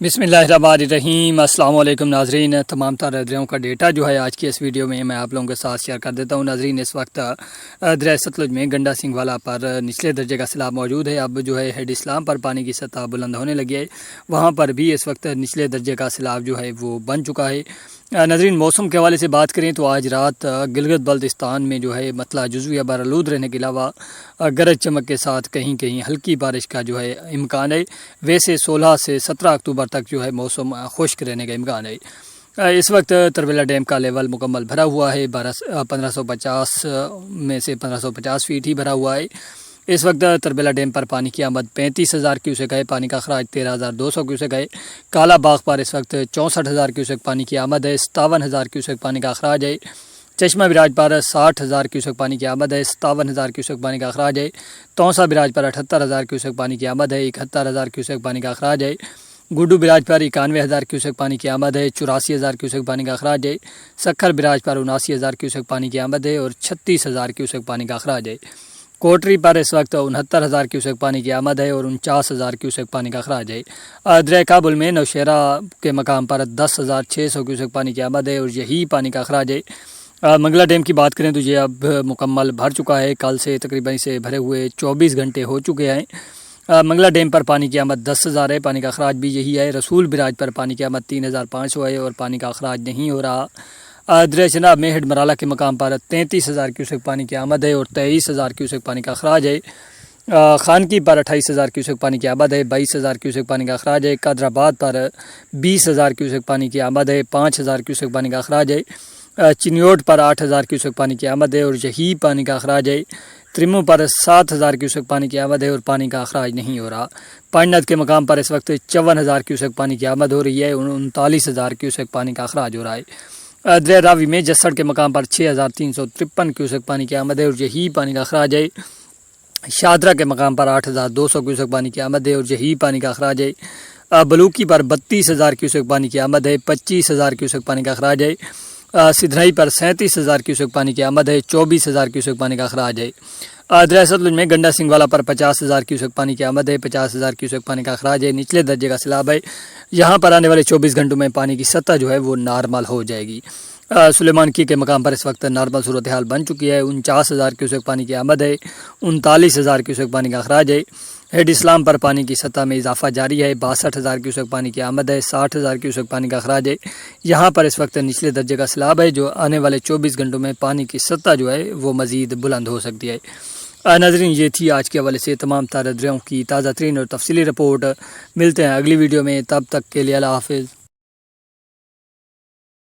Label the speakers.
Speaker 1: بسم اللہ الرحمن الرحیم۔ السلام علیکم ناظرین، تمام تر دریاؤں کا ڈیٹا جو ہے آج کی اس ویڈیو میں آپ لوگوں کے ساتھ شیئر کر دیتا ہوں۔ ناظرین، اس وقت دریائے ستلج میں گنڈا سنگھ والا پر نچلے درجے کا سیلاب موجود ہے۔ اب جو ہے ہیڈ اسلام پر پانی کی سطح بلند ہونے لگی ہے، وہاں پر بھی اس وقت نچلے درجے کا سیلاب جو ہے وہ بن چکا ہے۔ ناظرین، موسم کے حوالے سے بات کریں تو آج رات گلگت بلتستان میں جو ہے مطلع جزوی بارآلود رہنے کے علاوہ گرج چمک کے ساتھ کہیں کہیں ہلکی بارش کا جو ہے امکان ہے۔ ویسے 16 سے 17 اکتوبر تک جو ہے موسم خشک رہنے کا امکان ہے۔ اس وقت تربیلا ڈیم کا لیول مکمل بھرا ہوا ہے، 1550 میں سے 1550 فیٹ ہی بھرا ہوا ہے۔ اس وقت تربیلا ڈیم پر پانی کی آمد 35,000 کیوسک ہے، پانی کا اخراج 13,200 کیوسک ہے۔ کالا باغ پر اس وقت 64,000 کیوسک پانی کی آمد ہے، 57,000 کیوسک پانی کا اخراج ہے۔ چشمہ براج پر 60,000 کیوسک پانی کی آمد ہے، 57,000 کیوسک پانی کا اخراج ہے۔ تونسا براج پر 78,000 کیوسک پانی کی آمد ہے، 71,000 کیوسک پانی کا اخراج ہے۔ گڈو براج پر 91,000 کیوسک پانی کی آمد ہے، 84,000 کیوسک پانی کا اخراج ہے۔ سکھر براج پر 79,000 کیوسک پانی کی آمد ہے اور 36,000 کیوسک پانی کا اخراج ہے۔ کوٹری پر اس وقت 69,000 کیوسک پانی کی آمد ہے اور 49,000 کیوسک پانی کا اخراج ہے۔ دریائے کابل میں نوشہرہ کے مقام پر 10,600 کیوسک پانی کی آمد ہے اور یہی پانی کا اخراج ہے۔ منگلا ڈیم کی بات کریں تو یہ اب مکمل بھر چکا ہے، کل سے تقریباً اسے بھرے ہوئے 24 گھنٹے ہو چکے ہیں۔ منگلا ڈیم پر پانی کی آمد 10,000 ہے، پانی کا اخراج بھی یہی ہے۔ رسول براج پر پانی کی آمد 3,500 ہے اور پانی کا اخراج نہیں ہو رہا۔ دریائے چناب میں ہیڈ مرالا کے مقام پر 33,000 کیوسک پانی کی آمد ہے اور 23,000 کیوسک پانی کا اخراج ہے۔ خانکی پر 28,000 کیوسک پانی کی آمد ہے، 22,000 کیوسک پانی کا اخراج ہے۔ قادر آباد پر 20,000 کیوسک پانی کی آمد ہے، 5,000 کیوسک پانی کا اخراج ہے۔ چنیوٹ پر 8,000 کیوسک پانی کی آمد ہے اور یہی پانی کا اخراج ہے۔ تریمو پر 7,000 کیوسک پانی کی آمد ہے اور پانی کا اخراج نہیں ہو رہا۔ پانڈت کے مقام پر اس وقت 54,000 کیوسک پانی کی آمد ہو رہی ہے اور 39,000 کیوسک پانی کا اخراج ہو رہا ہے۔ دریائے راوی میں جسڑ کے مقام پر 6,353 کیوسک پانی کی آمد ہے اور یہی پانی کا اخراج ہے۔ شادرہ کے مقام پر 8,200 کیوسک پانی کی آمد ہے اور یہی پانی کا اخراج ہے۔ بلوکی پر 32,000 کیوسک پانی کی آمد ہے، 25,000 کیوسک پانی کا اخراج ہے۔ سدھنائی پر 37,000 کیوسک پانی کی آمد ہے، 24,000 کیوسک پانی کا اخراج ہے۔ دریائے ستلج میں گنڈا سنگھ والا پر 50,000 کیوسک پانی کی آمد ہے، 50,000 کیوسک پانی کا اخراج ہے۔ نچلے درجے کا سیلاب ہے، یہاں پر آنے والے 24 گھنٹوں میں پانی کی سطح جو ہے وہ نارمل ہو جائے گی۔ سلیمان کی کے مقام پر اس وقت نارمل صورتحال بن چکی ہے، 49,000 کیوسک پانی کی آمد ہے، 39,000 کیوسک پانی کا اخراج ہے۔ ہیڈ اسلام پر پانی کی سطح میں اضافہ جاری ہے، 62,000 کیوسک پانی کی آمد ہے، 60,000 کیوسک پانی کا اخراج ہے۔ یہاں پر اس وقت نچلے درجے کا سیلاب ہے، جو آنے والے 24 گھنٹوں میں پانی کی سطح جو ہے وہ مزید بلند ہو سکتی ہے۔ ناظرین، یہ تھی آج کے حوالے سے تمام تر دریاؤں کی تازہ ترین اور تفصیلی رپورٹ۔ ملتے ہیں اگلی ویڈیو میں، تب تک کے لیے اللہ حافظ۔